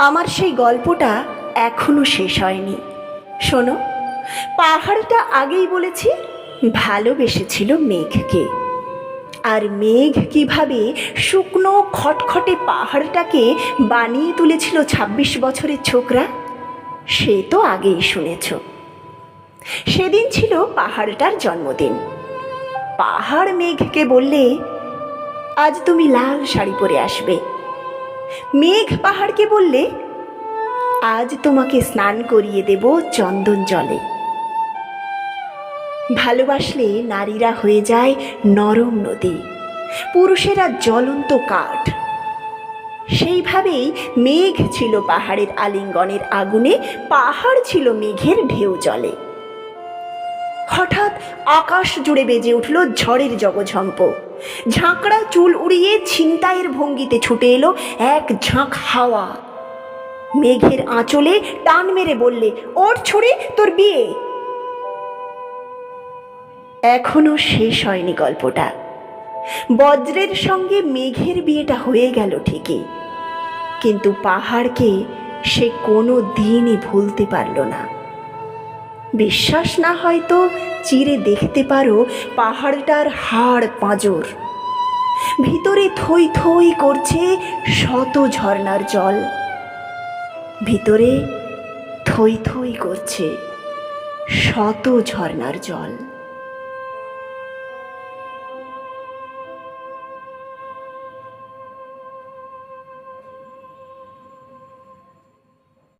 আমার সেই গল্পটা এখনো শেষ হয়নি। শোনো, পাহাড়টা আগেই বলেছি ভালোবেসেছিল মেঘকে। আর মেঘ কিভাবে শুকনো খটখটে পাহাড়টাকে বানিয়ে তুলেছিল ২৬ বছরের ছোকরা, সে তো আগেই শুনেছ। সেদিন ছিল পাহাড়টার জন্মদিন। পাহাড় মেঘকে বললে, আজ তুমি লাল শাড়ি পরে আসবে। মেঘ পাহাড়কে বললে, আজ তোমাকে স্নান করিয়ে দেব চন্দন জলে। ভালোবাসলে নারীরা হয়ে যায় নরম নদী, পুরুষেরা জ্বলন্ত কাঠ। সেইভাবেই মেঘ ছিল পাহাড়ের আলিঙ্গনের আগুনে, পাহাড় ছিল মেঘের ঢেউ জলে। হঠাৎ আকাশ জুড়ে বেজে উঠল ঝড়ের জগঝম্প। ঝাঁকড়া চুল উড়িয়ে ছিনতাইয়ের ভঙ্গিতে ছুটে এলো এক ঝাঁক হাওয়া। মেঘের আঁচলে টান মেরে বললে, ওর ছুড়ে তোর বিয়ে। এখনো শেষ হয়নি গল্পটা। বজ্রের সঙ্গে মেঘের বিয়েটা হয়ে গেল ঠিকই, কিন্তু পাহাড়কে সে কোনো দিনই ভুলতে পারল না। বিশ্বাস না হয়তো চিরে দেখতে পারো পাহাড়টার হাড় পাঁজর। ভিতরে থই থই করছে শত ঝর্ণার জল। ভিতরে থই থই করছে শত ঝর্ণার জল।